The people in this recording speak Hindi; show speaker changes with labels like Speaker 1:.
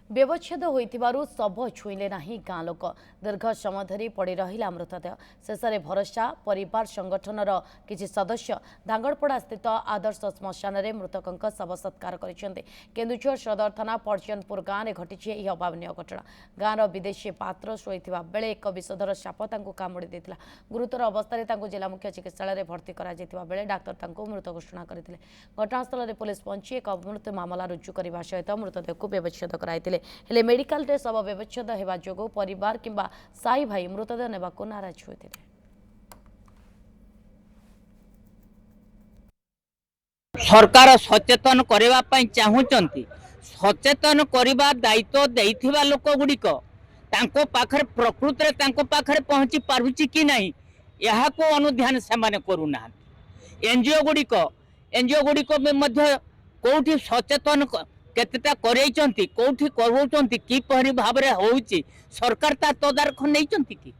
Speaker 1: व्यवच्छेद होइथिबारु शव छुईले नाही गाँ लोक दीर्घ समय धरी पड़ी रहिला मृतदेह शेष में भरोसा परिवार संगठनर किछि सदस्य धांगड़पड़ा स्थित आदर्श श्मशान में मृतकों शव सत्कार करिसेंते। केन्दुझर सदर थाना पर्जनपुर गाँव में घटी यह अभावनीय घटना। गाँवर विदेशी पात्र शोइथिबा बेले एक विषधर साप तांको कामुड़ी देथिला। गुरुतर अवस्था तांको जिला मुख्य चिकित्सालय भर्ती करा जैथिबा बेले डाक्तर तांको मृत घोषणा करथिले। घटनास्थल में पुलिस पहुंची एक अपमृत्यु मामला रुजु करने सहित मृतदेह को व्यवच्छेद कराइथिले। हेले मेडिकल रे शव व्यवच्छेद हेबा जोगु परिवार किंबा साई भाई मृतदेह नेबाको नाराज होइथिले।
Speaker 2: सरकार सचेतन करबा पई चाहुचंती। सचेतन करबा दायित्व देइथिबा लोक गुडिक तांको पाखर प्रकृति रे तांको पाखर पहुंची पारुची कि नहीं यहा को अनुध्यान से माने करूना। एनजीओ गुडिक में मध्य कोठी सचेतन केतेटा करैचंती कोठी करौचंती कि परि भाबरे होउची सरकार ता तदारख नैचंती कि